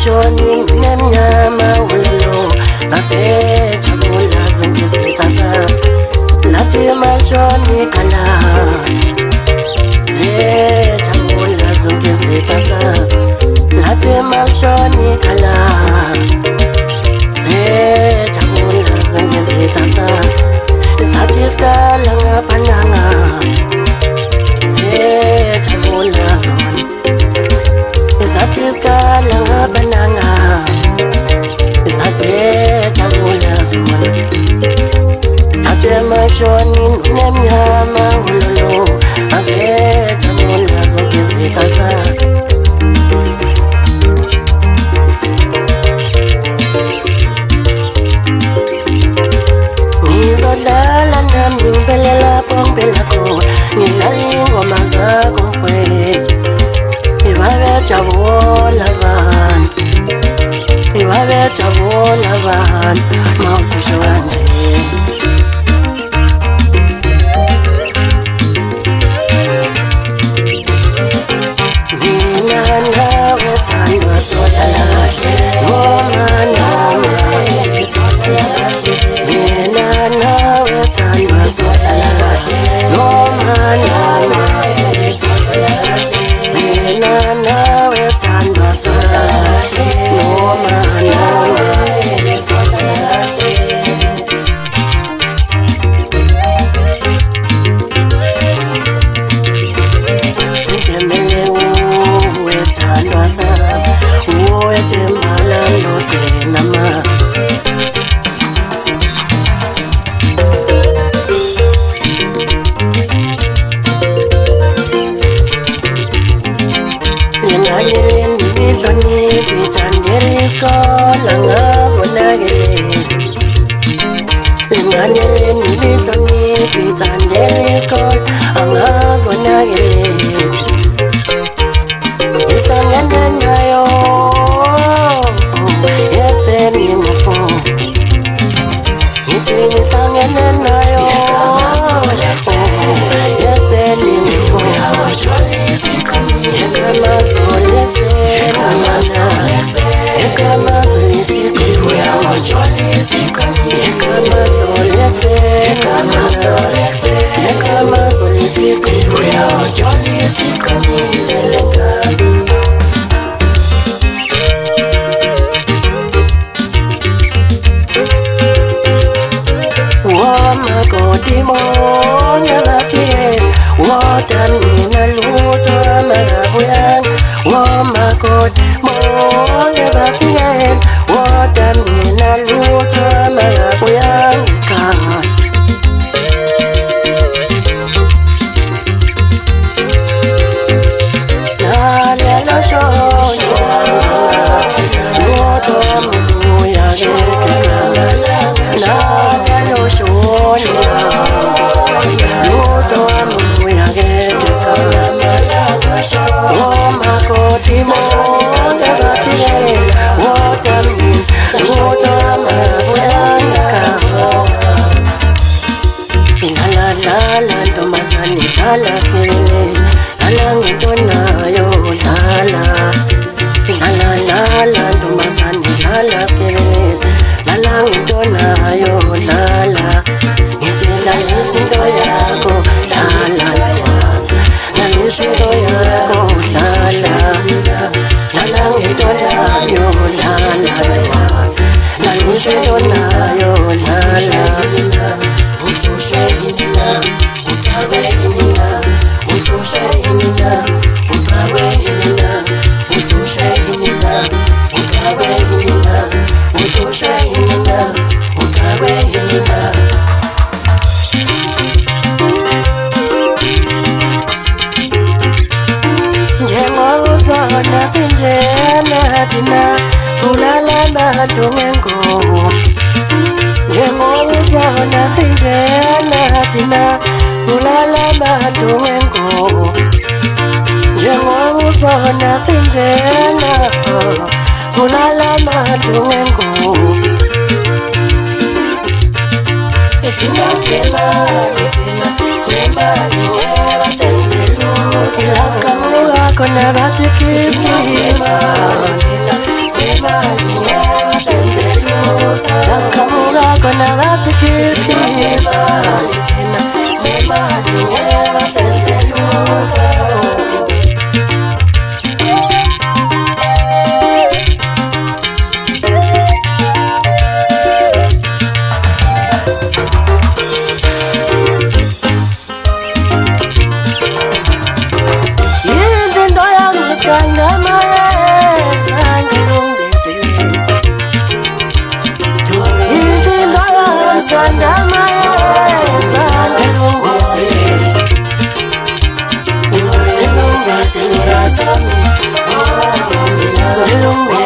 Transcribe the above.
mashoni nemnyama ulolo zasejabula zonke zitasa lathi mashoni kala zejabula zonke zitasa lathi mashoni kala zejabula zonke zitasa zathi skala ngapananga zejabula zonke zathi skala ngapananga zazejabula zonke zathi mashoni nemnyama ulolo zazejabula zonke zitasa ngizodlala nami ngibhelela bonke lakho ngilala ingoma zakho mfowethu ibabejabula abantu ibabejabula abantu mawusisho kanje mina nawe thandwa sodala kahle ngoma nawe sodala kahle mina nawe thandwa sodala kahle ngoma nawe sodala kahle mina nawe thandwa sodala kahle ngoma nawe sodala kahle akabuga kona batikipita nemali ngeba senze lutho Long